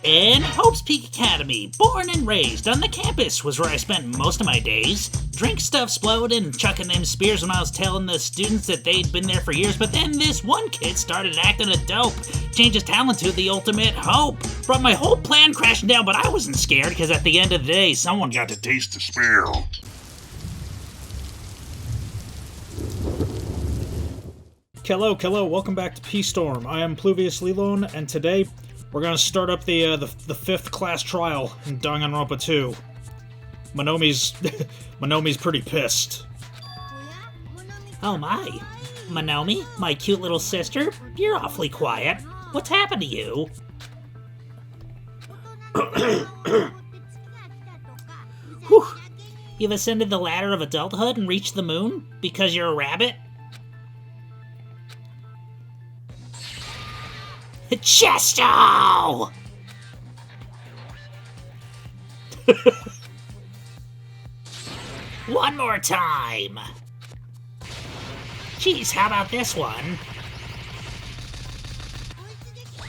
In Hope's Peak Academy, born and raised on the campus was where I spent most of my days. Drink stuff exploding and chucking them spears when I was telling the students that they'd been there for years, but then this one kid started acting a dope. Changed his talent to the ultimate hope. Brought my whole plan crashing down, but I wasn't scared because at the end of the day, someone got to taste the spear. Hello, welcome back to P-Storm. I am Pluvius Lilon, and today we're gonna start up the fifth class trial in Danganronpa 2. Monomi's pretty pissed. Oh my. Monomi, my cute little sister, you're awfully quiet. What's happened to you? Whew. You've ascended the ladder of adulthood and reached the moon? Because you're a rabbit? Chesto! One more time. Geez, how about this one?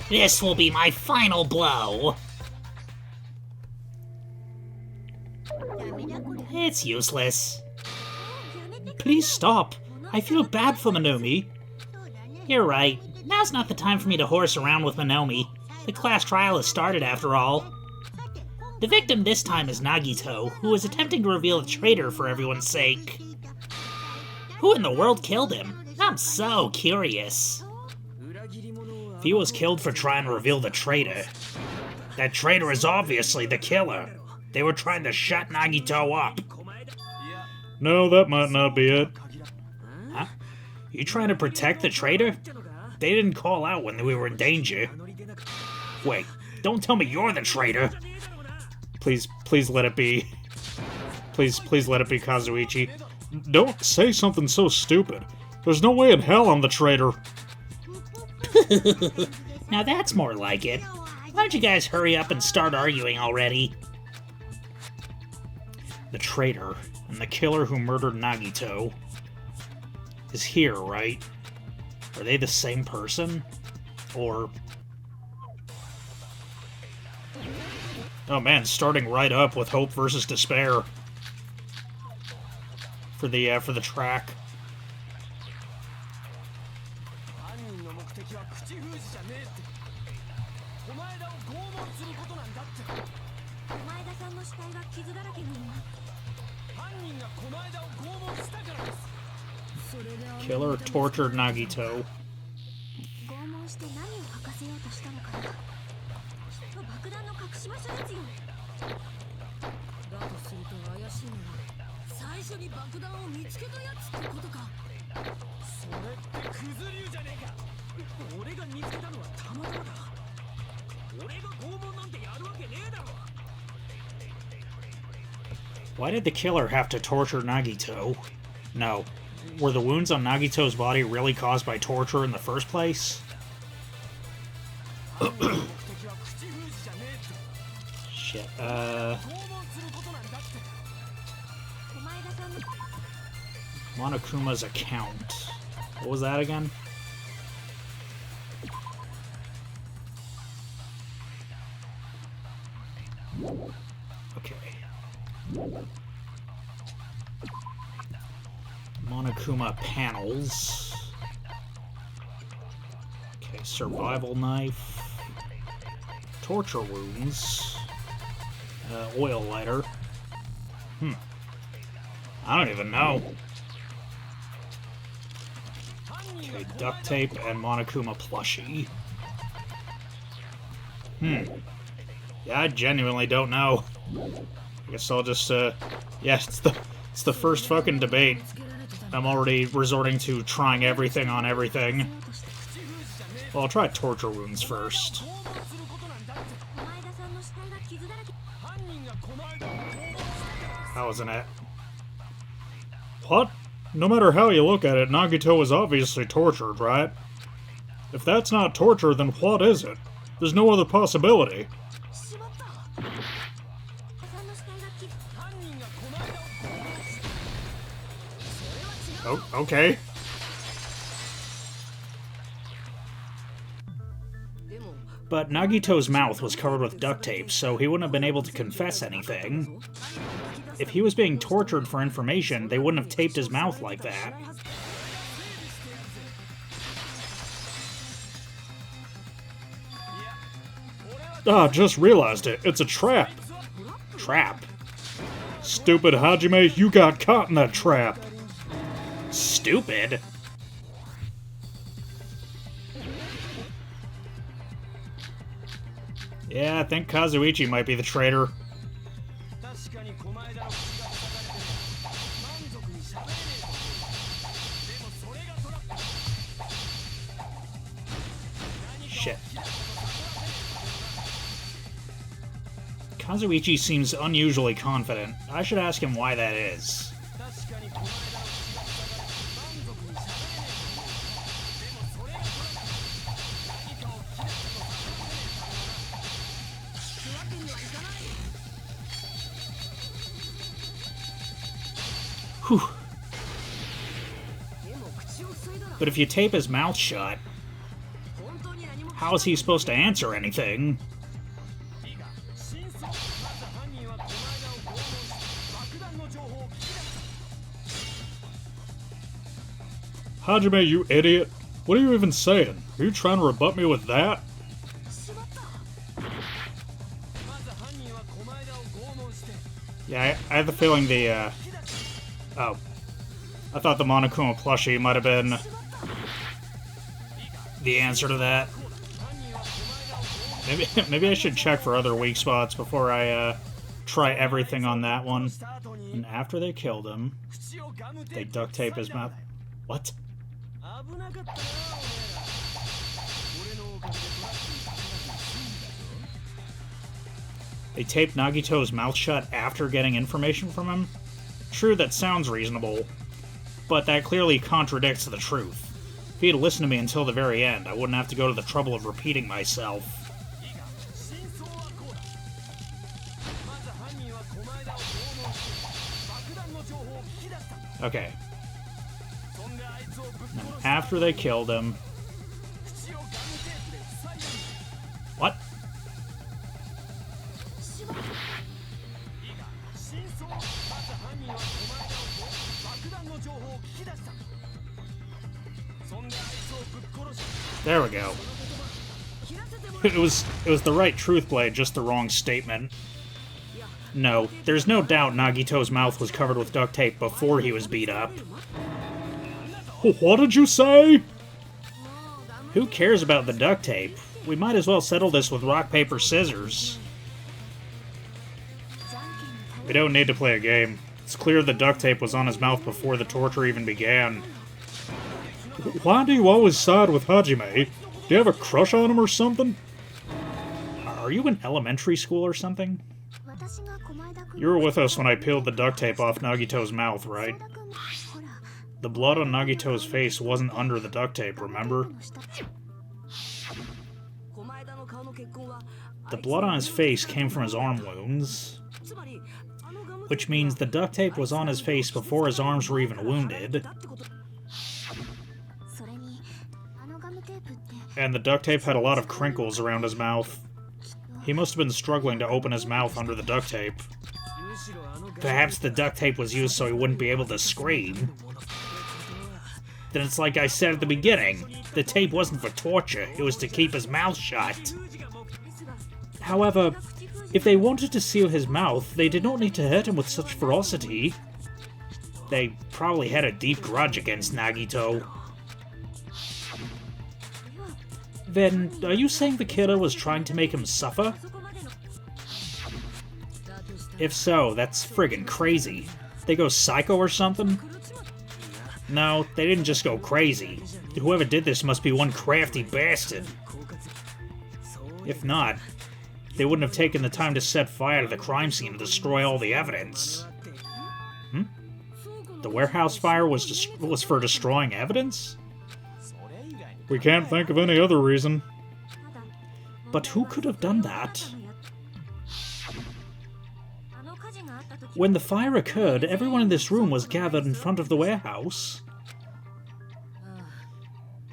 This will be my final blow. It's useless. Please stop. I feel bad for Monomi. You're right. Now's not the time for me to horse around with Monomi. The class trial has started after all. The victim this time is Nagito, who is attempting to reveal the traitor for everyone's sake. Who in the world killed him? I'm so curious. If he was killed for trying to reveal the traitor, that traitor is obviously the killer. They were trying to shut Nagito up. No, that might not be it. Huh? You trying to protect the traitor? They didn't call out when we were in danger. Wait, don't tell me you're the traitor. Please let it be. Please let it be, Kazuichi. Don't say something so stupid. There's no way in hell I'm the traitor. Now that's more like it. Why don't you guys hurry up and start arguing already? The traitor and the killer who murdered Nagito is here, right? Are they the same person? Or... Oh man, starting right up with Hope versus Despair. For the track. Killer tortured Nagito. Why did the killer have to torture Nagito? No. Were the wounds on Nagito's body really caused by torture in the first place? Shit, Monokuma's account. What was that again? Okay. Monokuma panels. Okay, survival knife. Torture wounds. Oil lighter. I don't even know. Okay, duct tape and Monokuma plushie. Yeah, I genuinely don't know. I guess I'll just, yeah, it's the first fucking debate. I'm already resorting to trying everything on everything. Well, I'll try torture wounds first. That wasn't it. What? No matter how you look at it, Nagito was obviously tortured, right? If that's not torture, then what is it? There's no other possibility. Oh, okay. But Nagito's mouth was covered with duct tape, so he wouldn't have been able to confess anything. If he was being tortured for information, they wouldn't have taped his mouth like that. Ah, just realized it. It's a trap. Trap? Stupid Hajime, you got caught in that trap. Stupid? Yeah, I think Kazuichi might be the traitor. Shit. Kazuichi seems unusually confident. I should ask him why that is. Whew. But if you tape his mouth shut, how is he supposed to answer anything? Hajime, you idiot! What are you even saying? Are you trying to rebut me with that? Yeah, I had the feeling the, oh. I thought the Monokuma plushie might have been the answer to that. Maybe I should check for other weak spots before I, try everything on that one. And after they killed him, they duct tape his mouth. What? They taped Nagito's mouth shut after getting information from him? True, that sounds reasonable, but that clearly contradicts the truth. If he had listened to me until the very end, I wouldn't have to go to the trouble of repeating myself. Okay. And after they killed him... What? There we go. It was the right truth blade, just the wrong statement. No, there's no doubt Nagito's mouth was covered with duct tape before he was beat up. What did you say? Who cares about the duct tape? We might as well settle this with rock, paper, scissors. We don't need to play a game. It's clear the duct tape was on his mouth before the torture even began. Why do you always side with Hajime? Do you have a crush on him or something? Are you in elementary school or something? You were with us when I peeled the duct tape off Nagito's mouth, right? The blood on Nagito's face wasn't under the duct tape, remember? The blood on his face came from his arm wounds. Which means the duct tape was on his face before his arms were even wounded. And the duct tape had a lot of crinkles around his mouth. He must have been struggling to open his mouth under the duct tape. Perhaps the duct tape was used so he wouldn't be able to scream. Then it's like I said at the beginning. The tape wasn't for torture, it was to keep his mouth shut. However, if they wanted to seal his mouth, they did not need to hurt him with such ferocity. They probably had a deep grudge against Nagito. Then, are you saying the killer was trying to make him suffer? If so, that's friggin' crazy. They go psycho or something? No, they didn't just go crazy. Whoever did this must be one crafty bastard. If not, they wouldn't have taken the time to set fire to the crime scene and destroy all the evidence. The warehouse fire was for destroying evidence? We can't think of any other reason. But who could have done that? When the fire occurred, everyone in this room was gathered in front of the warehouse.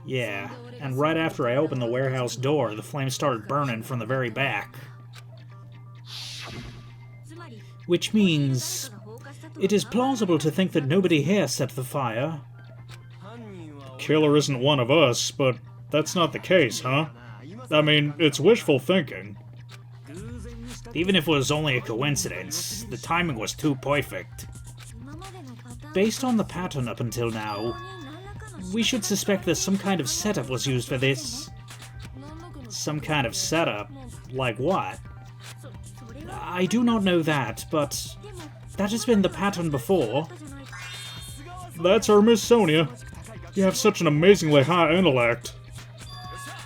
Yeah, and right after I opened the warehouse door, the flames started burning from the very back. Which means it is plausible to think that nobody here set the fire. The killer isn't one of us, but that's not the case, huh? I mean, it's wishful thinking. Even if it was only a coincidence, the timing was too perfect. Based on the pattern up until now, we should suspect that some kind of setup was used for this. Some kind of setup? Like what? I do not know that, but that has been the pattern before. That's our Miss Sonia. You have such an amazingly high intellect.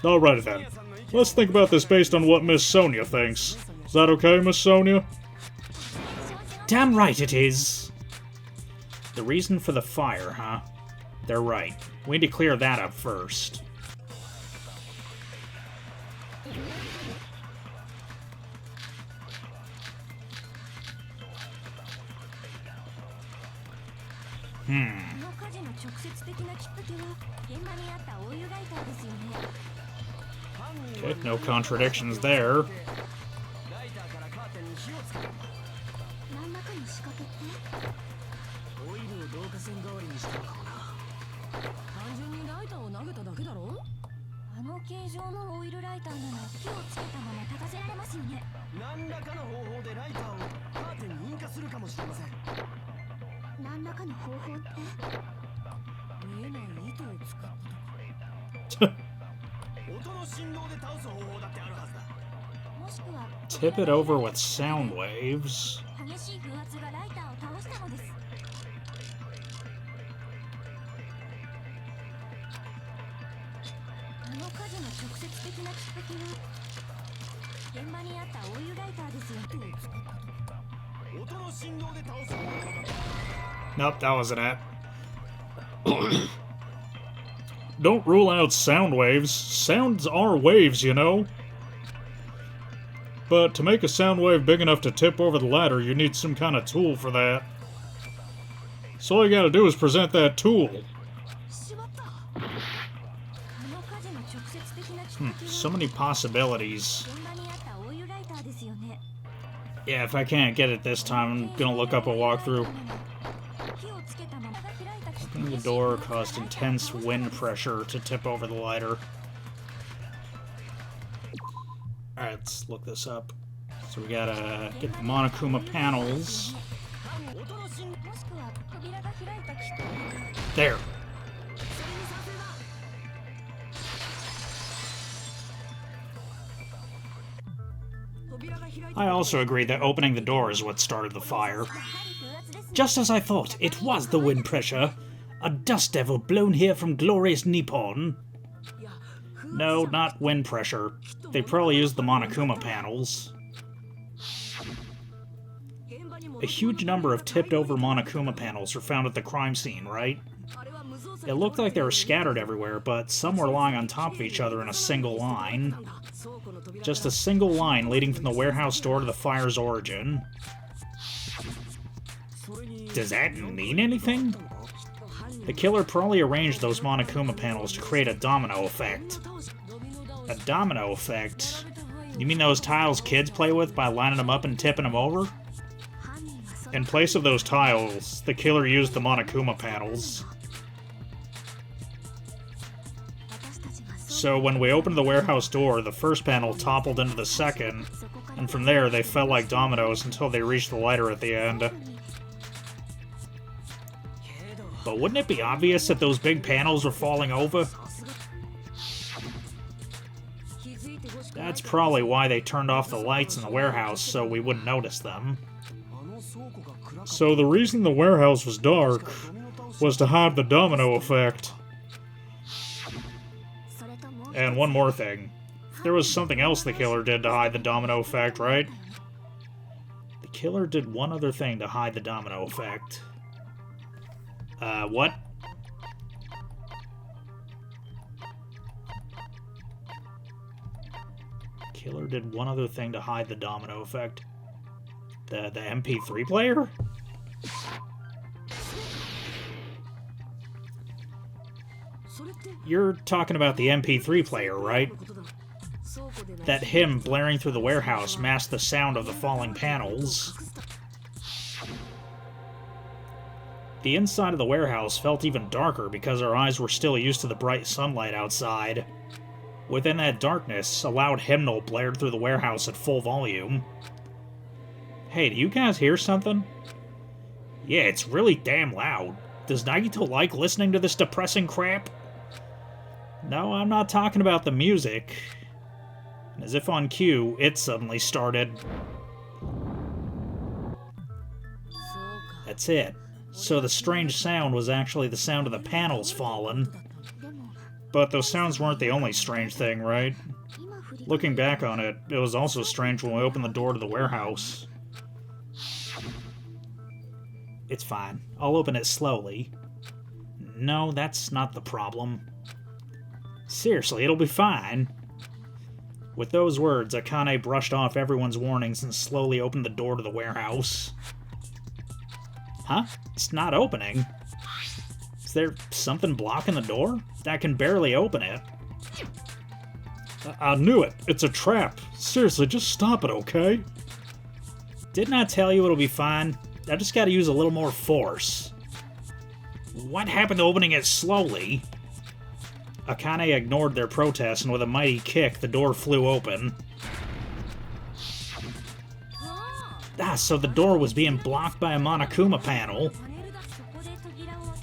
Alright then. Let's think about this based on what Miss Sonia thinks. Is that okay, Miss Sonia? Damn right it is! The reason for the fire, huh? They're right. We need to clear that up first. Okay, no contradictions there. Tip it over with sound waves. Nope, that wasn't it. Don't rule out sound waves. Sounds are waves, you know. But to make a sound wave big enough to tip over the ladder, you need some kind of tool for that. So all you gotta do is present that tool. So many possibilities. Yeah, if I can't get it this time, I'm gonna look up a walkthrough. Opening the door caused intense wind pressure to tip over the lighter. Alright, let's look this up. So we gotta get the Monokuma panels. There. I also agree that opening the door is what started the fire. Just as I thought, it was the wind pressure. A dust devil blown here from glorious Nippon. No, not wind pressure. They probably used the Monokuma panels. A huge number of tipped-over Monokuma panels were found at the crime scene, right? It looked like they were scattered everywhere, but some were lying on top of each other in a single line. Just a single line leading from the warehouse door to the fire's origin. Does that mean anything? The killer probably arranged those Monokuma panels to create a domino effect. A domino effect? You mean those tiles kids play with by lining them up and tipping them over? In place of those tiles, the killer used the Monokuma panels. So when we opened the warehouse door, the first panel toppled into the second, and from there they fell like dominoes until they reached the lighter at the end. But wouldn't it be obvious that those big panels were falling over? That's probably why they turned off the lights in the warehouse, so we wouldn't notice them. So the reason the warehouse was dark was to hide the domino effect. And one more thing. There was something else the killer did to hide the domino effect, right? The killer did one other thing to hide the domino effect. What? Killer did one other thing to hide the domino effect. The MP3 player? You're talking about the MP3 player, right? That hymn blaring through the warehouse masked the sound of the falling panels. The inside of the warehouse felt even darker because our eyes were still used to the bright sunlight outside. Within that darkness, a loud hymnal blared through the warehouse at full volume. Hey, do you guys hear something? Yeah, it's really damn loud. Does Nagito like listening to this depressing crap? No, I'm not talking about the music. As if on cue, it suddenly started. That's it. So the strange sound was actually the sound of the panels falling. But those sounds weren't the only strange thing, right? Looking back on it, it was also strange when we opened the door to the warehouse. It's fine. I'll open it slowly. No, that's not the problem. Seriously, it'll be fine. With those words, Akane brushed off everyone's warnings and slowly opened the door to the warehouse. Huh? It's not opening. Is there something blocking the door? I can barely open it. I knew it. It's a trap. Seriously, just stop it, okay? Didn't I tell you it'll be fine? I just gotta use a little more force. What happened to opening it slowly? Akane ignored their protest, and with a mighty kick, the door flew open. So the door was being blocked by a Monokuma panel.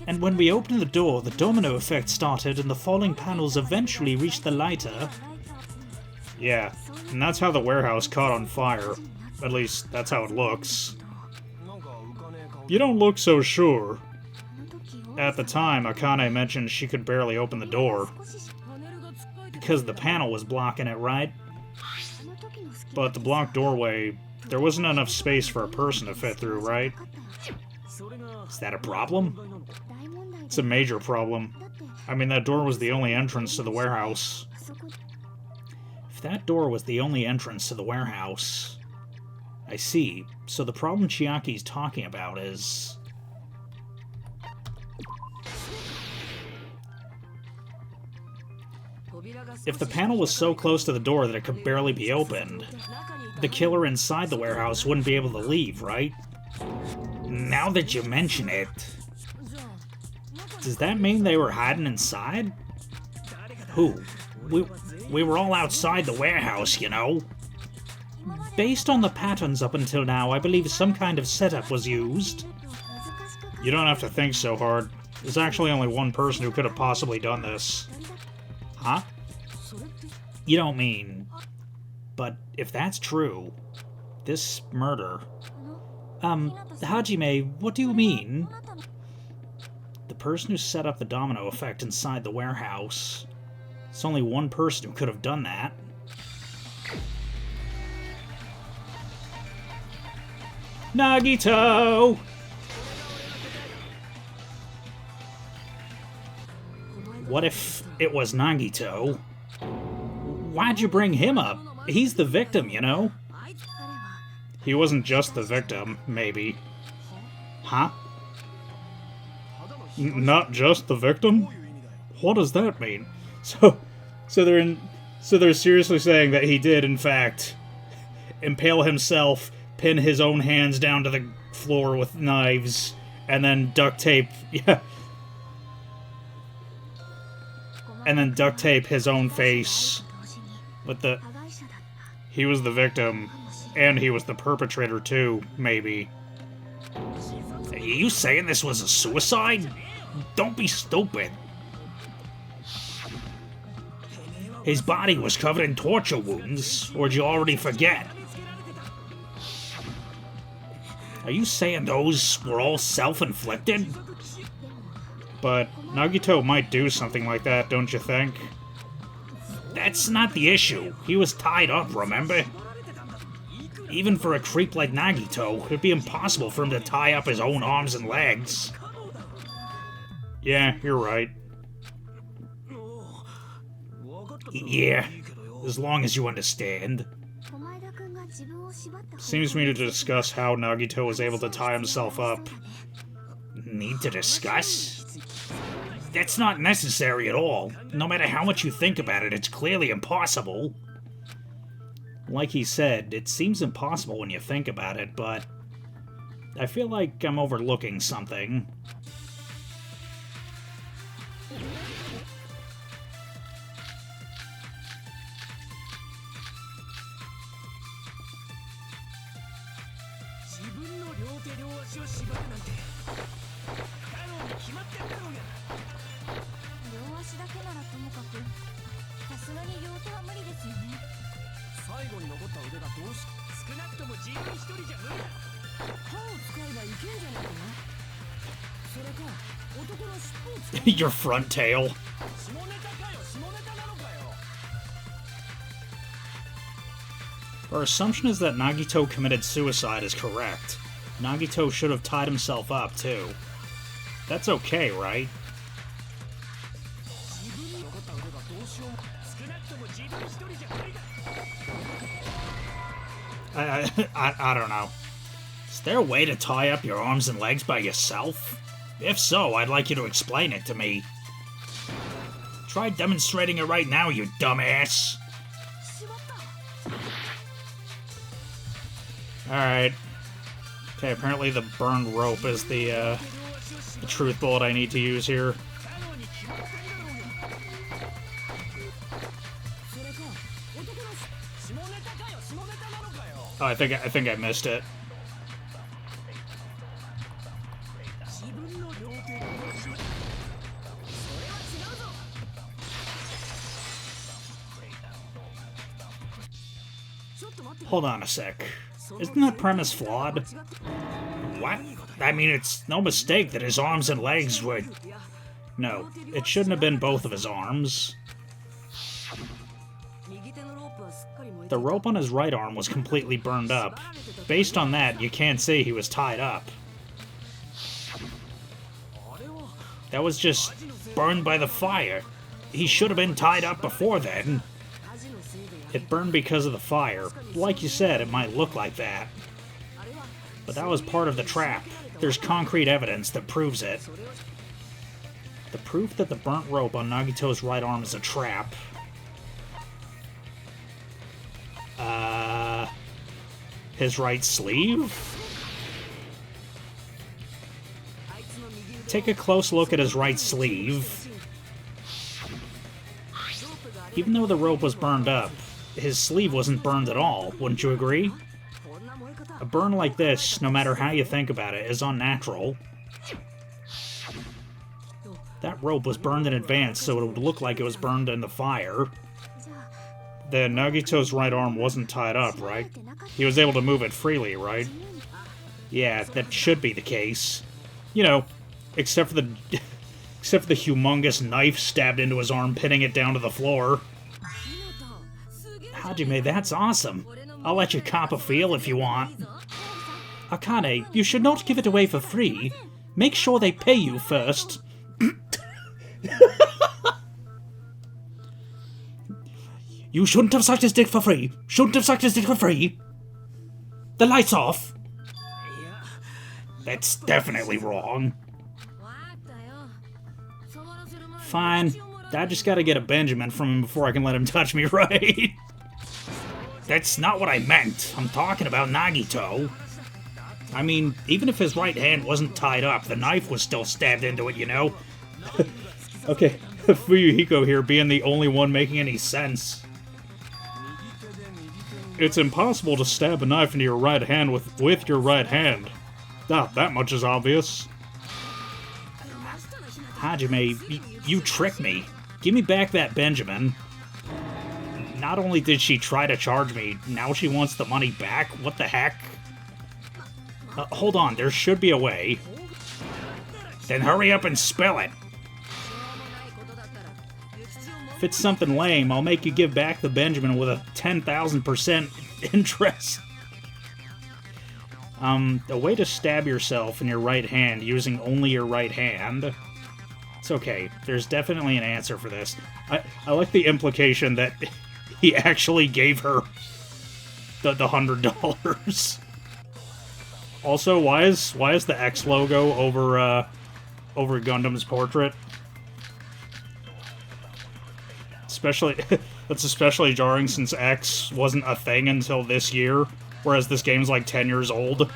And when we opened the door, the domino effect started, and the falling panels eventually reached the lighter. Yeah, and that's how the warehouse caught on fire. At least, that's how it looks. You don't look so sure. At the time, Akane mentioned she could barely open the door. Because the panel was blocking it, right? But the blocked doorway, there wasn't enough space for a person to fit through, right? Is that a problem? It's a major problem. I mean, that door was the only entrance to the warehouse. If that door was the only entrance to the warehouse... I see. So the problem Chiaki's talking about is... If the panel was so close to the door that it could barely be opened, the killer inside the warehouse wouldn't be able to leave, right? Now that you mention it... Does that mean they were hiding inside? Who? We were all outside the warehouse, you know? Based on the patterns up until now, I believe some kind of setup was used. You don't have to think so hard. There's actually only one person who could have possibly done this. Huh? You don't mean... But if that's true, this murder... Hajime, what do you mean? The person who set up the domino effect inside the warehouse. It's only one person who could have done that. Nagito! What if it was Nagito? Why'd you bring him up? He's the victim, you know? He wasn't just the victim, maybe. Huh? Not just the victim? What does that mean? So they're seriously saying that he did, in fact, impale himself, pin his own hands down to the floor with knives, and then duct tape... Yeah. And then duct tape his own face with the... He was the victim, and he was the perpetrator too, maybe. Are you saying this was a suicide? Don't be stupid. His body was covered in torture wounds, or did you already forget? Are you saying those were all self-inflicted? But Nagito might do something like that, don't you think? That's not the issue. He was tied up, remember? Even for a creep like Nagito, it'd be impossible for him to tie up his own arms and legs. Yeah, you're right. Yeah, as long as you understand. Seems to me to discuss how Nagito was able to tie himself up. Need to discuss? That's not necessary at all. No matter how much you think about it, it's clearly impossible. Like he said, it seems impossible when you think about it, but I feel like I'm overlooking something. Your front tail. Our assumption is that Nagito committed suicide is correct. Nagito should have tied himself up, too. That's okay, right? I don't know. Is there a way to tie up your arms and legs by yourself? If so, I'd like you to explain it to me. Try demonstrating it right now, you dumbass. Alright. Okay, apparently the burned rope is the truth bullet I need to use here. Oh, I think I missed it. Hold on a sec. Isn't that premise flawed? What? I mean, it's no mistake that his arms and legs were... No, it shouldn't have been both of his arms. The rope on his right arm was completely burned up. Based on that, you can't say he was tied up. That was just burned by the fire. He should have been tied up before then. It burned because of the fire. Like you said, it might look like that. But that was part of the trap. There's concrete evidence that proves it. The proof that the burnt rope on Nagito's right arm is a trap. His right sleeve? Take a close look at his right sleeve. Even though the rope was burned up, his sleeve wasn't burned at all, wouldn't you agree? A burn like this, no matter how you think about it, is unnatural. That rope was burned in advance, so it would look like it was burned in the fire. Then Nagito's right arm wasn't tied up, right? He was able to move it freely, right? Yeah, that should be the case. You know, except for the humongous knife stabbed into his arm, pinning it down to the floor. Hajime, that's awesome. I'll let you cop a feel if you want. Akane, you should not give it away for free. Make sure they pay you first. You shouldn't have sucked his dick for free. Shouldn't have sucked his dick for free. The light's off. That's definitely wrong. Fine. I just gotta get a Benjamin from him before I can let him touch me, right? That's not what I meant. I'm talking about Nagito. I mean, even if his right hand wasn't tied up, the knife was still stabbed into it, you know? Okay, Fuyuhiko here being the only one making any sense. It's impossible to stab a knife into your right hand with your right hand. Ah, that much is obvious. Hajime, you tricked me. Give me back that Benjamin. Not only did she try to charge me, now she wants the money back? What the heck? Hold on, there should be a way. Then hurry up and spell it. If it's something lame, I'll make you give back the Benjamin with a 10,000% interest. A way to stab yourself in your right hand using only your right hand. It's okay. There's definitely an answer for this. I like the implication that he actually gave her the $100. Also, why is the X logo over Gundam's portrait? Especially, that's especially jarring since X wasn't a thing until this year, whereas this game's like 10 years old.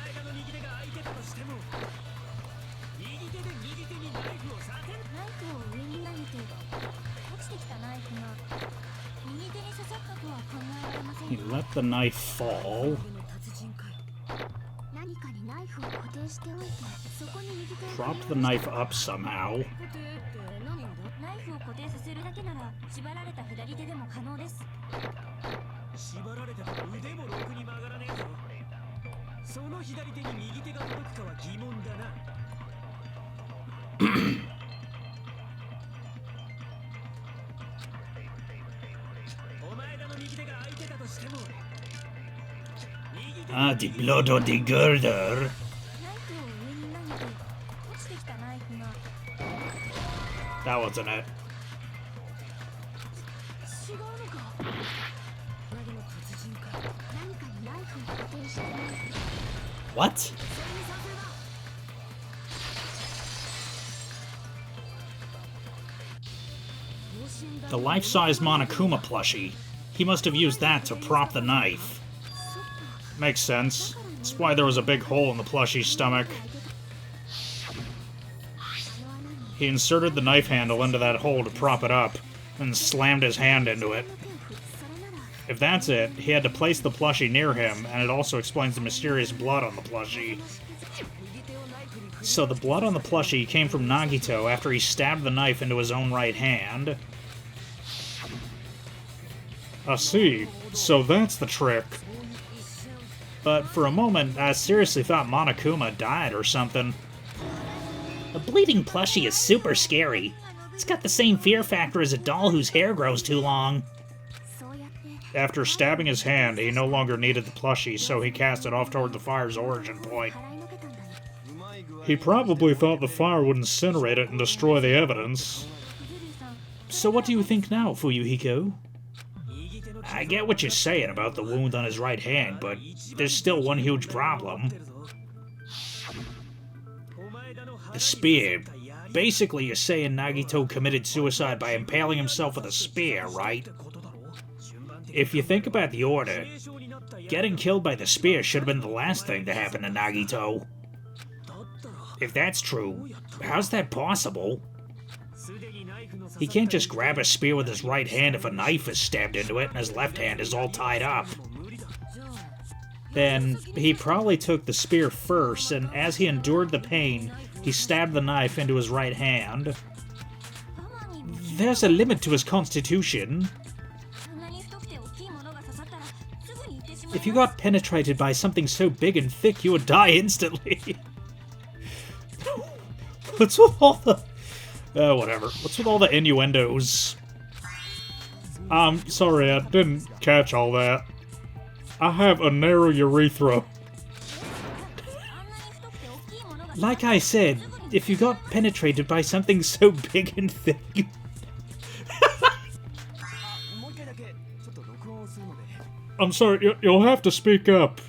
He let the knife fall. Propped the knife up somehow. Ah, the blood on the girder. That wasn't it. What? The life-size Monokuma plushie. He must have used that to prop the knife. Makes sense. That's why there was a big hole in the plushie's stomach. He inserted the knife handle into that hole to prop it up, and slammed his hand into it. If that's it, he had to place the plushie near him, and it also explains the mysterious blood on the plushie. So the blood on the plushie came from Nagito after he stabbed the knife into his own right hand. I see. So that's the trick. But for a moment, I seriously thought Monokuma died or something. A bleeding plushie is super scary. It's got the same fear factor as a doll whose hair grows too long. After stabbing his hand, he no longer needed the plushie, so he cast it off toward the fire's origin point. He probably thought the fire would incinerate it and destroy the evidence. So what do you think now, Fuyuhiko? I get what you're saying about the wound on his right hand, but there's still one huge problem. The spear. Basically, you're saying Nagito committed suicide by impaling himself with a spear, right? If you think about the order, getting killed by the spear should have been the last thing to happen to Nagito. If that's true, how's that possible? He can't just grab a spear with his right hand if a knife is stabbed into it and his left hand is all tied up. Then, he probably took the spear first, and as he endured the pain, he stabbed the knife into his right hand. There's a limit to his constitution. If you got penetrated by something so big and thick, you would die instantly. What's with all the... whatever. What's with all the innuendos? Sorry, I didn't catch all that. I have a narrow urethra. Like I said, if you got penetrated by something so big and thick... I'm sorry, you'll have to speak up.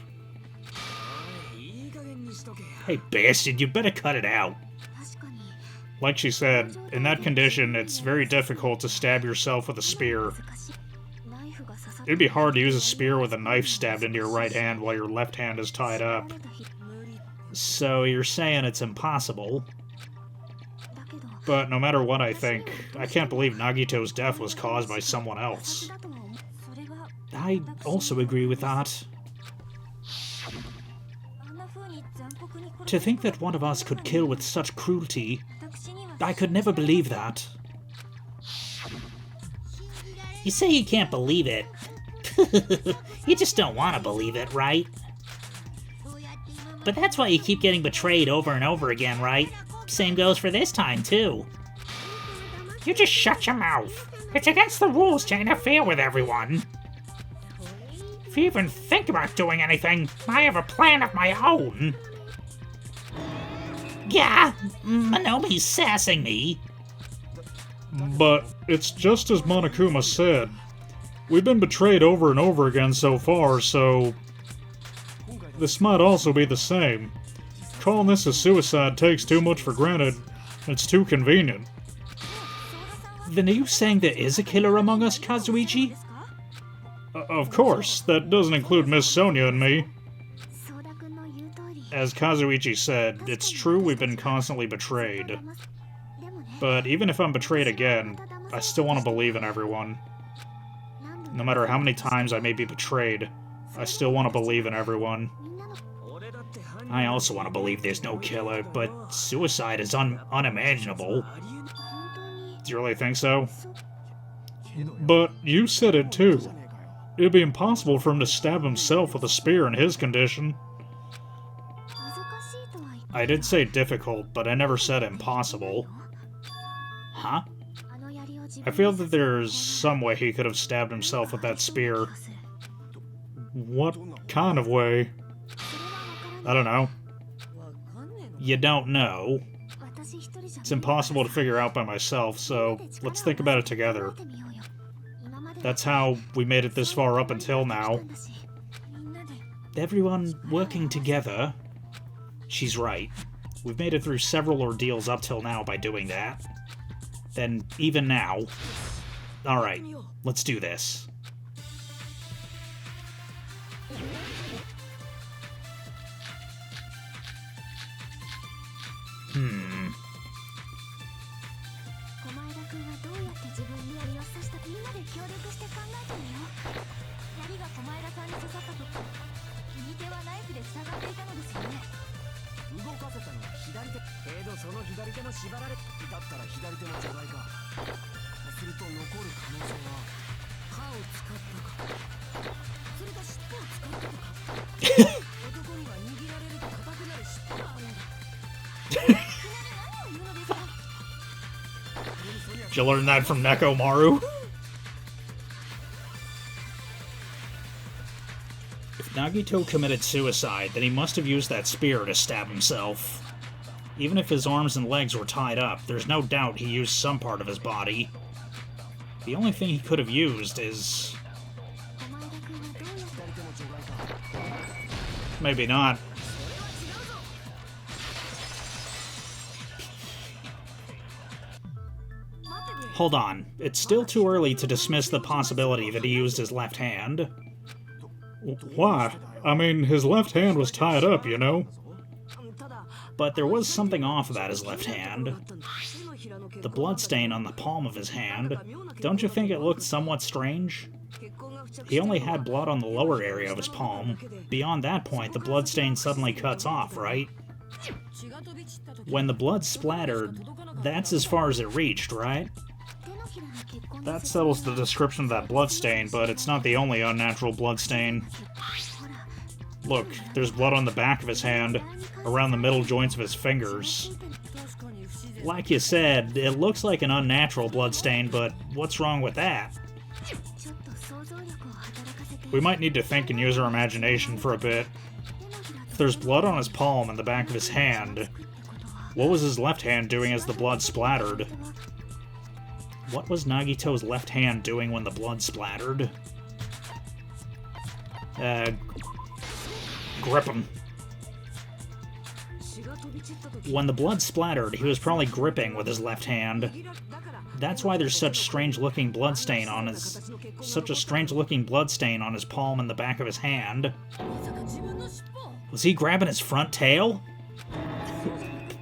Hey, bastard, you better cut it out. Like she said, in that condition, it's very difficult to stab yourself with a spear. It'd be hard to use a spear with a knife stabbed into your right hand while your left hand is tied up. So you're saying it's impossible. But no matter what I think, I can't believe Nagito's death was caused by someone else. I also agree with that. To think that one of us could kill with such cruelty, I could never believe that. You say you can't believe it. You just don't want to believe it, right? But that's why you keep getting betrayed over and over again, right? Same goes for this time, too. You just shut your mouth. It's against the rules to interfere with everyone. If you even think about doing anything, I have a plan of my own. Yeah, Monomi's sassing me. But it's just as Monokuma said. We've been betrayed over and over again so far, so... this might also be the same. Calling this a suicide takes too much for granted. It's too convenient. Then are you saying there is a killer among us, Kazuichi? Of course, that doesn't include Miss Sonia and me. As Kazuichi said, it's true we've been constantly betrayed. But even if I'm betrayed again, I still want to believe in everyone. No matter how many times I may be betrayed, I still want to believe in everyone. I also want to believe there's no killer, but suicide is unimaginable. Do you really think so? But you said it too. It'd be impossible for him to stab himself with a spear in his condition. I did say difficult, but I never said impossible. Huh? I feel that there's some way he could have stabbed himself with that spear. What kind of way? I don't know. You don't know? It's impossible to figure out by myself, so let's think about it together. That's how we made it this far up until now. Everyone working together? She's right. We've made it through several ordeals up till now by doing that. Then, even now... Alright, let's do this. Did you learn that from Nekomaru? If Nagito committed suicide, then he must have used that spear to stab himself. Even if his arms and legs were tied up, there's no doubt he used some part of his body. The only thing he could have used is... Maybe not. Hold on. It's still too early to dismiss the possibility that he used his left hand. Why? I mean, his left hand was tied up, you know? But there was something off about his left hand. The bloodstain on the palm of his hand. Don't you think it looked somewhat strange? He only had blood on the lower area of his palm. Beyond that point, the bloodstain suddenly cuts off, right? When the blood splattered, that's as far as it reached, right? That settles the description of that bloodstain, but it's not the only unnatural bloodstain. Look, there's blood on the back of his hand, around the middle joints of his fingers. Like you said, it looks like an unnatural bloodstain, but what's wrong with that? We might need to think and use our imagination for a bit. If there's blood on his palm and the back of his hand, what was his left hand doing as the blood splattered? What was Nagito's left hand doing when the blood splattered? Grip him. When the blood splattered, he was probably gripping with his left hand. That's why there's such a strange-looking bloodstain on his palm and the back of his hand. Was he grabbing his front tail?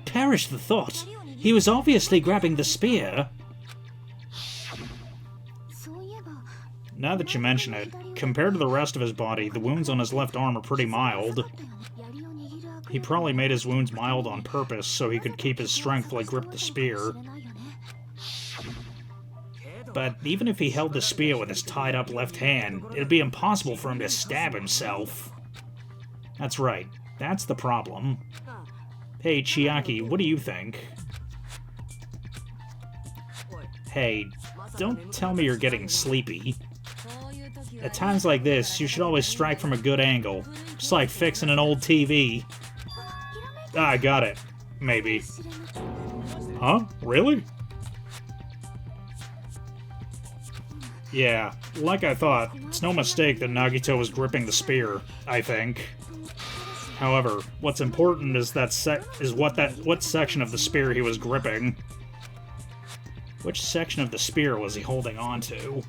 Perish the thought. He was obviously grabbing the spear. Now that you mention it, compared to the rest of his body, the wounds on his left arm are pretty mild. He probably made his wounds mild on purpose so he could keep his strength while he gripped the spear. But even if he held the spear with his tied-up left hand, it'd be impossible for him to stab himself. That's right. That's the problem. Hey, Chiaki, what do you think? Hey, don't tell me you're getting sleepy. At times like this, you should always strike from a good angle. Just like fixing an old TV. Ah, I got it. Maybe. Huh? Really? Yeah, like I thought, it's no mistake that Nagito was gripping the spear, I think. However, what's important is what section of the spear he was gripping. Which section of the spear was he holding on to?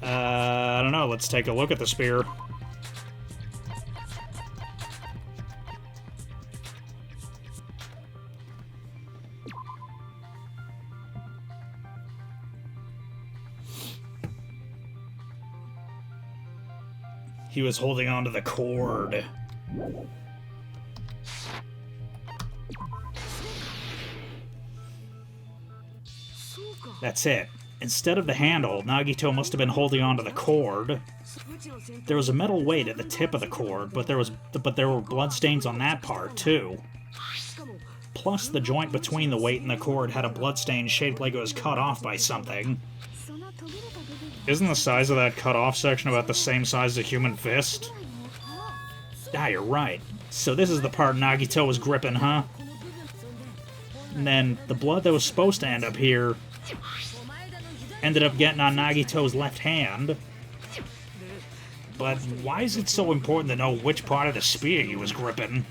I don't know. Let's take a look at the spear. He was holding on to the cord. That's it. Instead of the handle, Nagito must have been holding onto the cord. There was a metal weight at the tip of the cord, but there were bloodstains on that part too. Plus, the joint between the weight and the cord had a bloodstain shaped like it was cut off by something. Isn't the size of that cut off section about the same size as a human fist? Ah, you're right. So this is the part Nagito was gripping, huh? And then the blood that was supposed to end up here ended up getting on Nagito's left hand. But why is it so important to know which part of the spear he was gripping?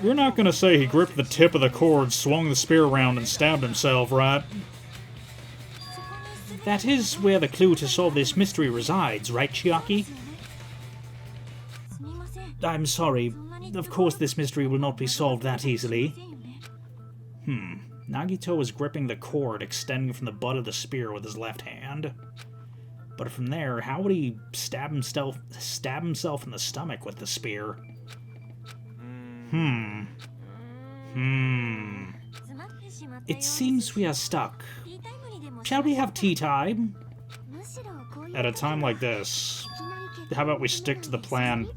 You're not gonna say he gripped the tip of the cord, swung the spear around, and stabbed himself, right? That is where the clue to solve this mystery resides, right, Chiaki? I'm sorry. Of course this mystery will not be solved that easily. Nagito was gripping the cord extending from the butt of the spear with his left hand. But from there, how would he stab himself in the stomach with the spear? It seems we are stuck. Shall we have tea time? At a time like this, how about we stick to the plan?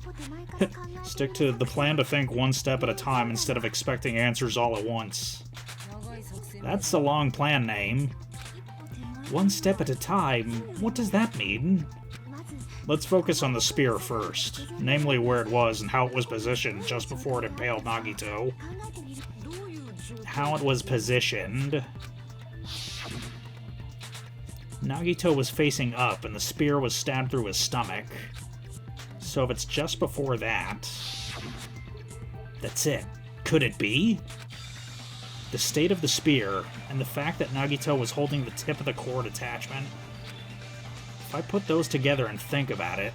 Stick to the plan to think one step at a time instead of expecting answers all at once. That's a long plan name. One step at a time? What does that mean? Let's focus on the spear first, namely where it was and how it was positioned just before it impaled Nagito. How it was positioned. Nagito was facing up and the spear was stabbed through his stomach. So if it's just before that... That's it. Could it be? The state of the spear, and the fact that Nagito was holding the tip of the cord attachment. If I put those together and think about it,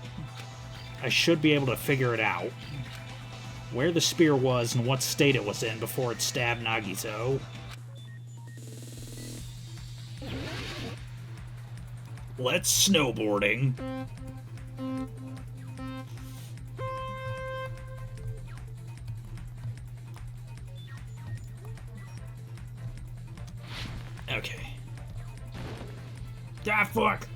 I should be able to figure it out. Where the spear was and what state it was in before it stabbed Nagito. Let's snowboarding. Okay. Ah, fuck!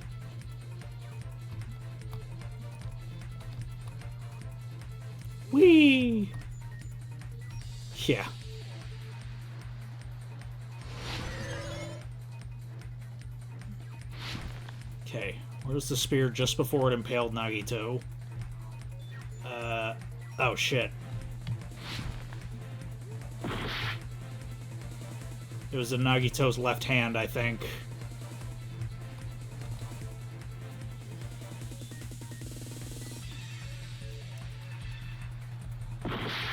Whee! Yeah. Okay, where's the spear just before it impaled Nagito? Oh shit. It was in Nagito's left hand, I think.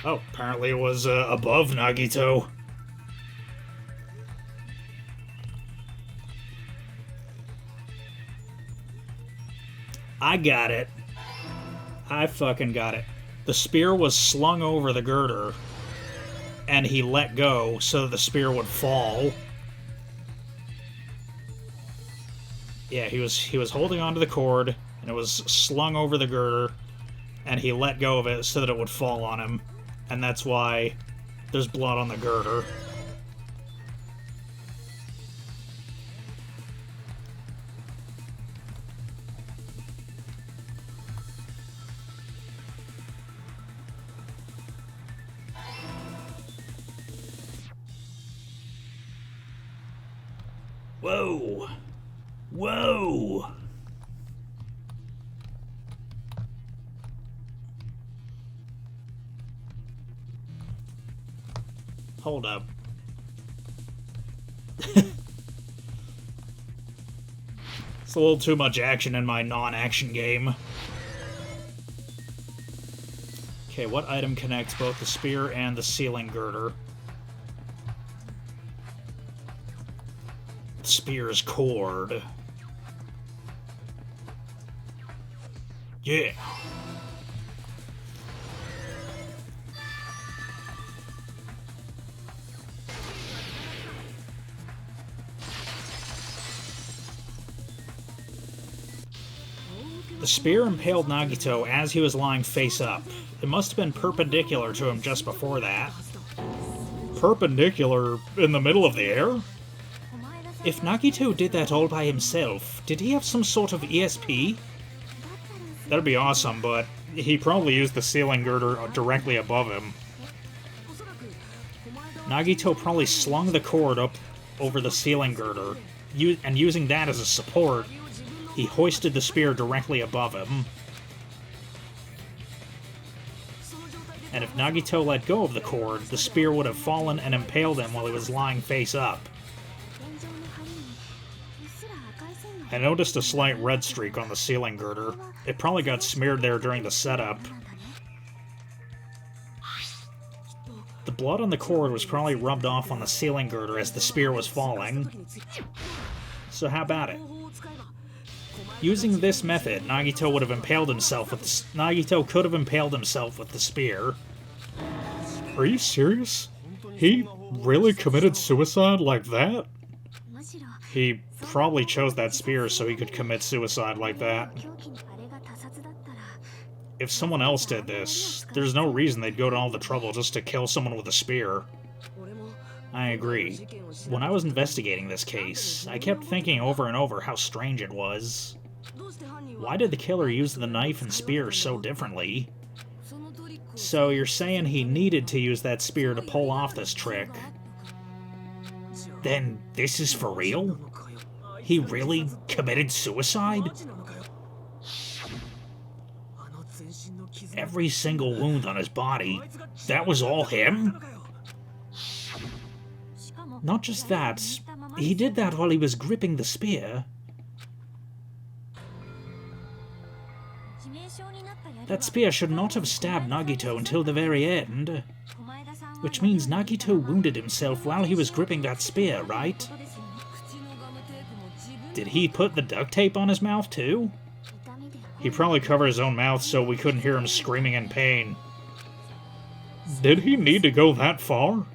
Oh, apparently it was above Nagito. I got it. I fucking got it. The spear was slung over the girder, and he let go so the spear would fall. Yeah, he was holding onto the cord, and it was slung over the girder, and he let go of it so that it would fall on him. And that's why there's blood on the girder. Whoa! Whoa! Hold up. It's a little too much action in my non-action game. Okay, what item connects both the spear and the ceiling girder? spear's cord. Yeah. The spear impaled Nagito as he was lying face up. It must have been perpendicular to him just before that. Perpendicular in the middle of the air? If Nagito did that all by himself, did he have some sort of ESP? That'd be awesome, but he probably used the ceiling girder directly above him. Nagito probably slung the cord up over the ceiling girder, and using that as a support, he hoisted the spear directly above him. And if Nagito let go of the cord, the spear would have fallen and impaled him while he was lying face up. I noticed a slight red streak on the ceiling girder. It probably got smeared there during the setup. The blood on the cord was probably rubbed off on the ceiling girder as the spear was falling. So how about it? Using this method, Nagito could have impaled himself with the spear. Are you serious? He really committed suicide like that? He probably chose that spear so he could commit suicide like that. If someone else did this, there's no reason they'd go to all the trouble just to kill someone with a spear. I agree. When I was investigating this case, I kept thinking over and over how strange it was. Why did the killer use the knife and spear so differently? So you're saying he needed to use that spear to pull off this trick? Then this is for real? He really committed suicide? Every single wound on his body, that was all him? Not just that, he did that while he was gripping the spear. That spear should not have stabbed Nagito until the very end. Which means Nagito wounded himself while he was gripping that spear, right? Did he put the duct tape on his mouth too? He probably covered his own mouth so we couldn't hear him screaming in pain. Did he need to go that far?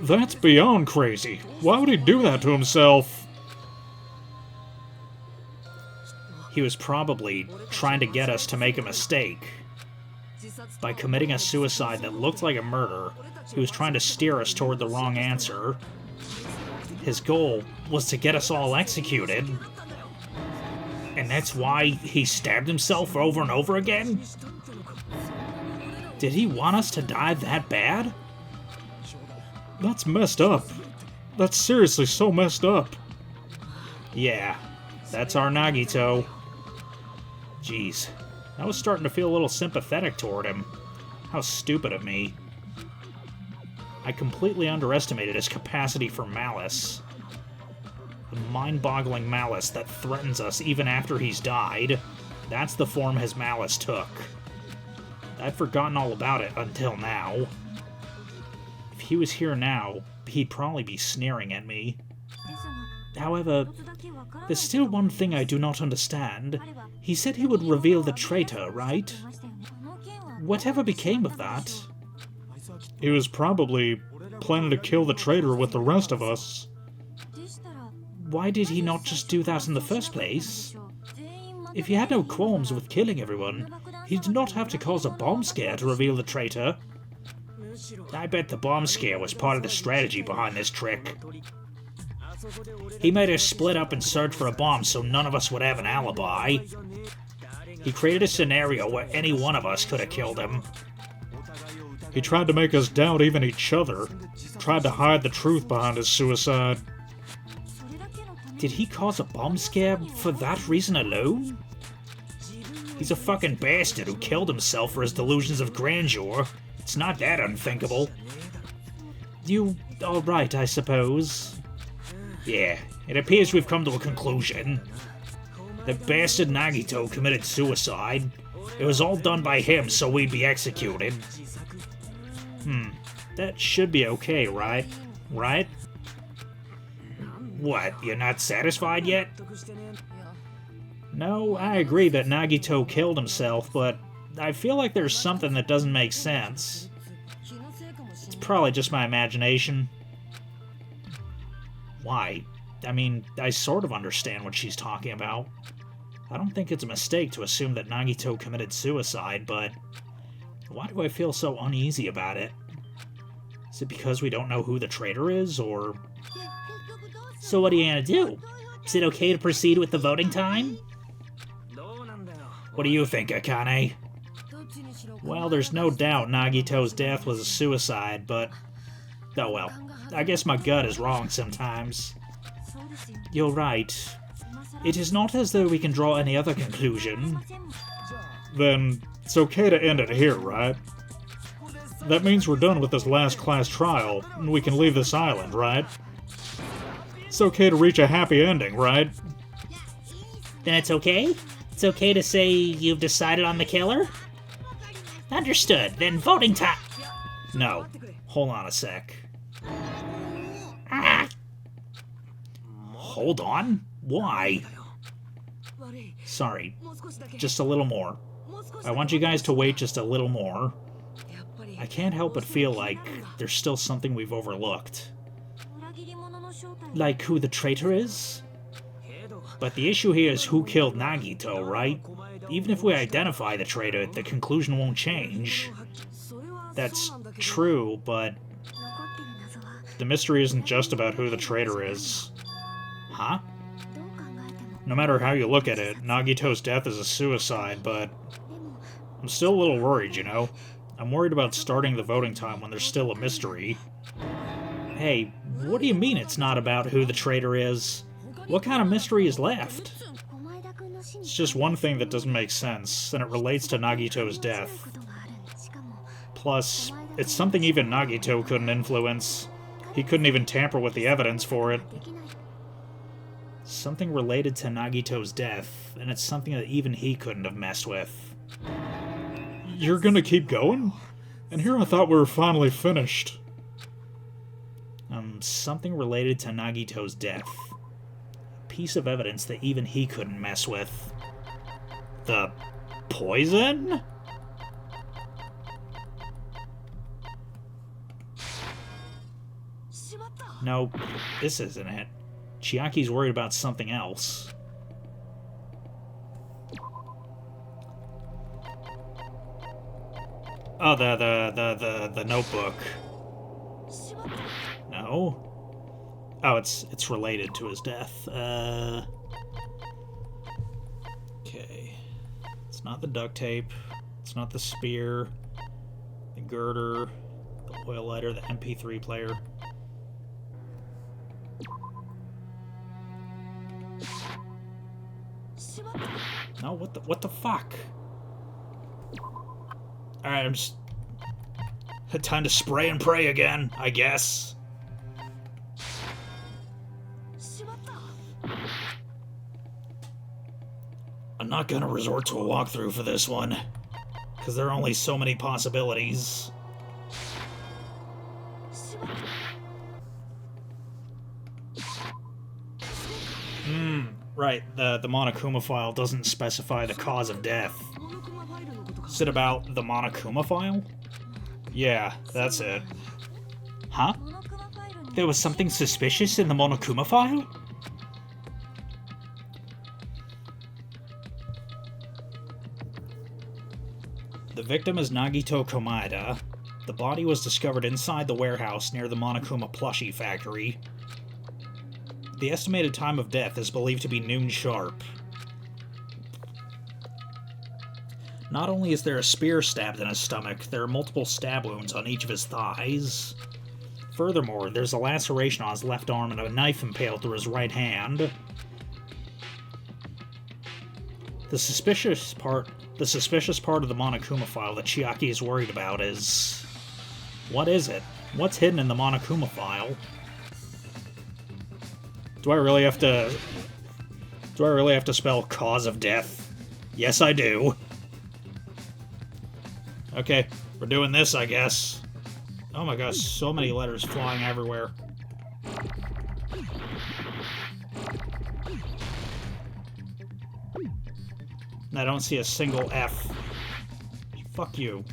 That's beyond crazy. Why would he do that to himself? He was probably trying to get us to make a mistake. By committing a suicide that looked like a murder, he was trying to steer us toward the wrong answer. His goal was to get us all executed. And that's why he stabbed himself over and over again? Did he want us to die that bad? That's messed up. That's seriously so messed up. Yeah, that's our Nagito. Jeez, I was starting to feel a little sympathetic toward him. How stupid of me. I completely underestimated his capacity for malice. The mind-boggling malice that threatens us even after he's died. That's the form his malice took. I'd forgotten all about it until now. If he was here now, he'd probably be sneering at me. However, there's still one thing I do not understand. He said he would reveal the traitor, right? Whatever became of that? He was probably planning to kill the traitor with the rest of us. Why did he not just do that in the first place? If he had no qualms with killing everyone, he did not have to cause a bomb scare to reveal the traitor. I bet the bomb scare was part of the strategy behind this trick. He made us split up and search for a bomb so none of us would have an alibi. He created a scenario where any one of us could have killed him. He tried to make us doubt even each other. Tried to hide the truth behind his suicide. Did he cause a bomb scare for that reason alone? He's a fucking bastard who killed himself for his delusions of grandeur. It's not that unthinkable. You are right, I suppose. Yeah, it appears we've come to a conclusion. The bastard Nagito committed suicide. It was all done by him so we'd be executed. That should be okay, right? Right? What, you're not satisfied yet? No, I agree that Nagito killed himself, but I feel like there's something that doesn't make sense. It's probably just my imagination. Why? I mean, I sort of understand what she's talking about. I don't think it's a mistake to assume that Nagito committed suicide, but why do I feel so uneasy about it? Is it because we don't know who the traitor is, or... So what are you gonna do? Is it okay to proceed with the voting time? What do you think, Akane? Well, there's no doubt Nagito's death was a suicide, but... Oh well, I guess my gut is wrong sometimes. You're right. It is not as though we can draw any other conclusion. Then it's okay to end it here, right? That means we're done with this last class trial, and we can leave this island, right? It's okay to reach a happy ending, right? Then it's okay? It's okay to say you've decided on the killer? Understood. Then voting time. No. Hold on a sec. Ah! Hold on? Why? Sorry. Just a little more. I want you guys to wait just a little more. I can't help but feel like there's still something we've overlooked. Like who the traitor is? But the issue here is who killed Nagito, right? Even if we identify the traitor, the conclusion won't change. That's true, but... The mystery isn't just about who the traitor is. Huh? No matter how you look at it, Nagito's death is a suicide, but... I'm still a little worried, you know? I'm worried about starting the voting time when there's still a mystery. Hey, what do you mean it's not about who the traitor is? What kind of mystery is left? It's just one thing that doesn't make sense, and it relates to Nagito's death. Plus, it's something even Nagito couldn't influence. He couldn't even tamper with the evidence for it. Something related to Nagito's death, and it's something that even he couldn't have messed with. You're gonna keep going? And here I thought we were finally finished. Something related to Nagito's death. A piece of evidence that even he couldn't mess with. The poison? No, this isn't it. Chiaki's worried about something else. Oh, the notebook. No. Oh, it's related to his death. Okay. It's not the duct tape. It's not the spear. The girder. The oil lighter. The MP3 player. No, what the fuck? Alright, I'm just... Time to spray and pray again, I guess. I'm not gonna resort to a walkthrough for this one, because there are only so many possibilities. Right, the Monokuma file doesn't specify the cause of death. Is it about the Monokuma file? Yeah, that's it. Huh? There was something suspicious in the Monokuma file? The victim is Nagito Komaeda. The body was discovered inside the warehouse near the Monokuma plushie factory. The estimated time of death is believed to be noon sharp. Not only is there a spear stabbed in his stomach, there are multiple stab wounds on each of his thighs. Furthermore, there's a laceration on his left arm and a knife impaled through his right hand. The suspicious part of the Monokuma file that Chiaki is worried about is... What is it? What's hidden in the Monokuma file? Do I really have to spell cause of death? Yes, I do. Okay, we're doing this, I guess. Oh my gosh, so many letters flying everywhere. I don't see a single F. Fuck you.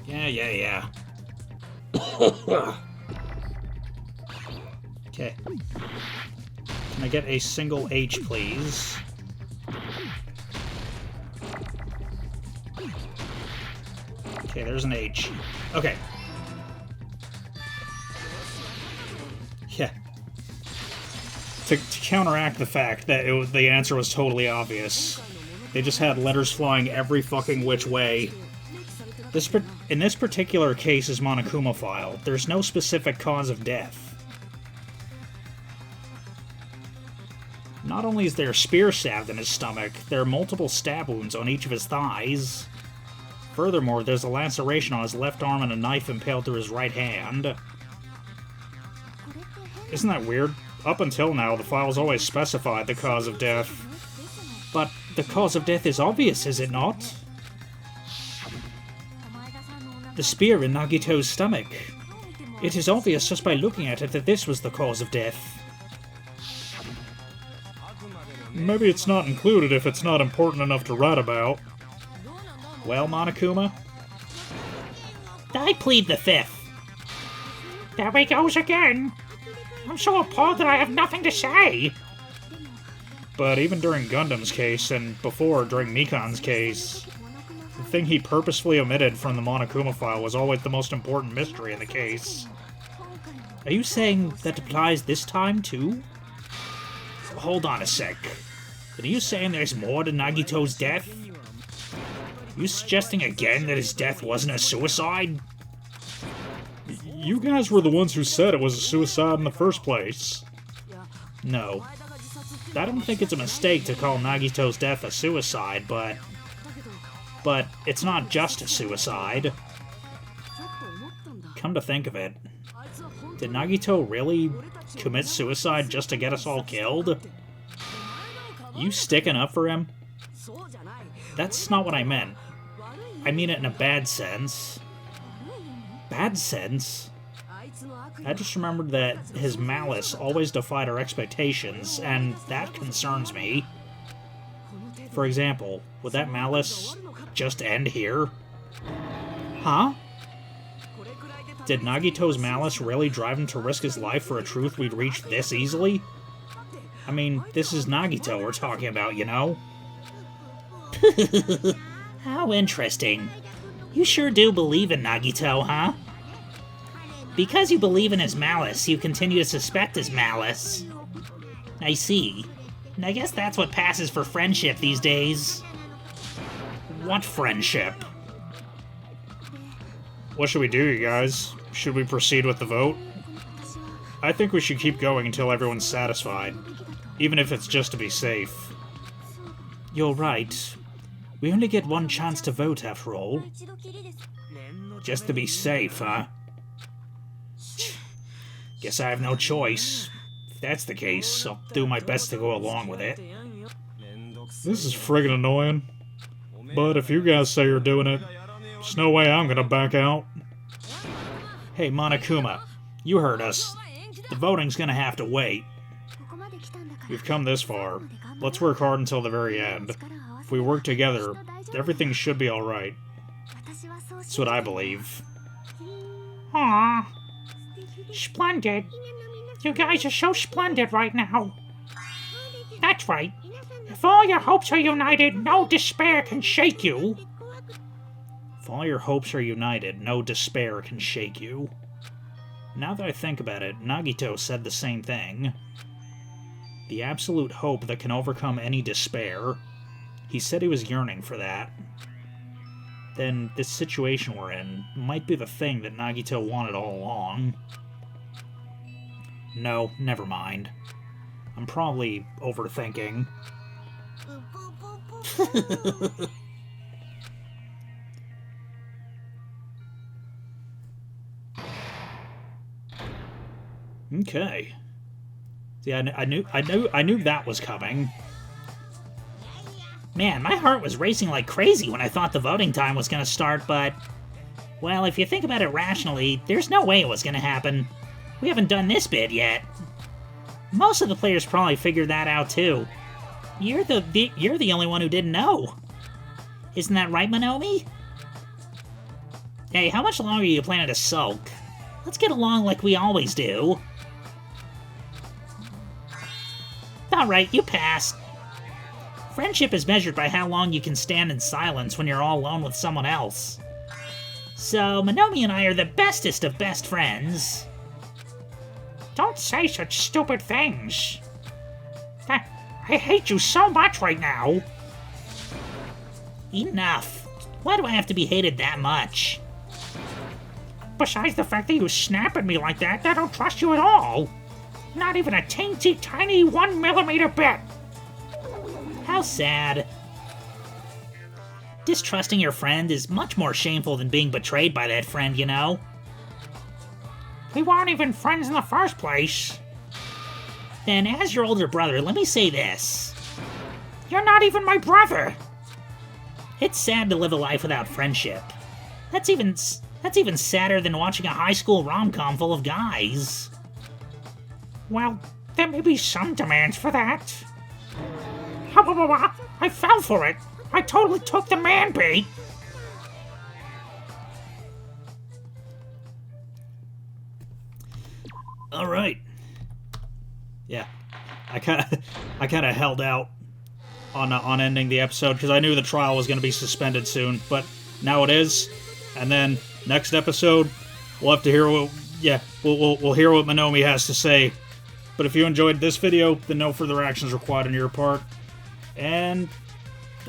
Yeah. Okay. Can I get a single H, please? Okay, there's an H. Okay. Yeah. To counteract the fact that the answer was totally obvious, they just had letters flying every fucking which way. In this particular case is Monokuma file. There's no specific cause of death. Not only is there a spear stabbed in his stomach, there are multiple stab wounds on each of his thighs. Furthermore, there's a laceration on his left arm and a knife impaled through his right hand. Isn't that weird? Up until now, the file's always specified the cause of death. But the cause of death is obvious, is it not? The spear in Nagito's stomach. It is obvious just by looking at it that this was the cause of death. Maybe it's not included if it's not important enough to write about. Well, Monokuma? I plead the fifth. There he goes again. I'm so appalled that I have nothing to say. But even during Gundam's case, and before during Mikan's case, the thing he purposefully omitted from the Monokuma file was always the most important mystery in the case. Are you saying that applies this time, too? Hold on a sec. Are you saying there's more to Nagito's death? Are you suggesting again that his death wasn't a suicide? You guys were the ones who said it was a suicide in the first place. No. I don't think it's a mistake to call Nagito's death a suicide, but it's not just a suicide. Come to think of it, did Nagito really commit suicide just to get us all killed? You sticking up for him? That's not what I meant. I mean it in a bad sense. Bad sense? I just remembered that his malice always defied our expectations, and that concerns me. For example, would that malice just end here? Huh? Did Nagito's malice really drive him to risk his life for a truth we'd reach this easily? I mean, this is Nagito we're talking about, you know? How interesting. You sure do believe in Nagito, huh? Because you believe in his malice, you continue to suspect his malice. I see. And I guess that's what passes for friendship these days. What friendship? What should we do, you guys? Should we proceed with the vote? I think we should keep going until everyone's satisfied, even if it's just to be safe. You're right. We only get one chance to vote, after all. Just to be safe, huh? Guess I have no choice. If that's the case, I'll do my best to go along with it. This is friggin' annoying. But if you guys say you're doing it, there's no way I'm gonna back out. Hey, Monokuma, you heard us. The voting's gonna have to wait. We've come this far. Let's work hard until the very end. If we work together, everything should be alright. That's what I believe. Aww. Splendid. You guys are so splendid right now. That's right. If all your hopes are united, no despair can shake you. If all your hopes are united, no despair can shake you. Now that I think about it, Nagito said the same thing. The absolute hope that can overcome any despair. He said he was yearning for that. Then this situation we're in might be the thing that Nagito wanted all along. No, never mind. I'm probably overthinking. Okay. See, I knew that was coming. Man, my heart was racing like crazy when I thought the voting time was gonna start, but... Well, if you think about it rationally, there's no way it was gonna happen. We haven't done this bit yet. Most of the players probably figured that out too. You're the only one who didn't know. Isn't that right, Monomi? Hey, how much longer are you planning to sulk? Let's get along like we always do. Alright, you passed. Friendship is measured by how long you can stand in silence when you're all alone with someone else. So, Monomi and I are the bestest of best friends. Don't say such stupid things. I hate you so much right now. Enough. Why do I have to be hated that much? Besides the fact that you snap at me like that, I don't trust you at all. Not even a teensy tiny 1mm bit. How sad. Distrusting your friend is much more shameful than being betrayed by that friend, you know? We weren't even friends in the first place. Then, as your older brother, let me say this. You're not even my brother. It's sad to live a life without friendship. That's even sadder than watching a high school rom-com full of guys. Well, there may be some demands for that. I fell for it. I totally took the man bait. All right. Yeah, I kind of held out on ending the episode because I knew the trial was going to be suspended soon, but now it is. And then next episode, we'll have to hear what. Yeah, we'll hear what Monomi has to say. But if you enjoyed this video, then no further actions required on your part. And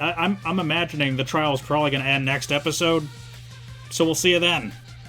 I'm imagining the trial is probably going to end next episode, so we'll see you then.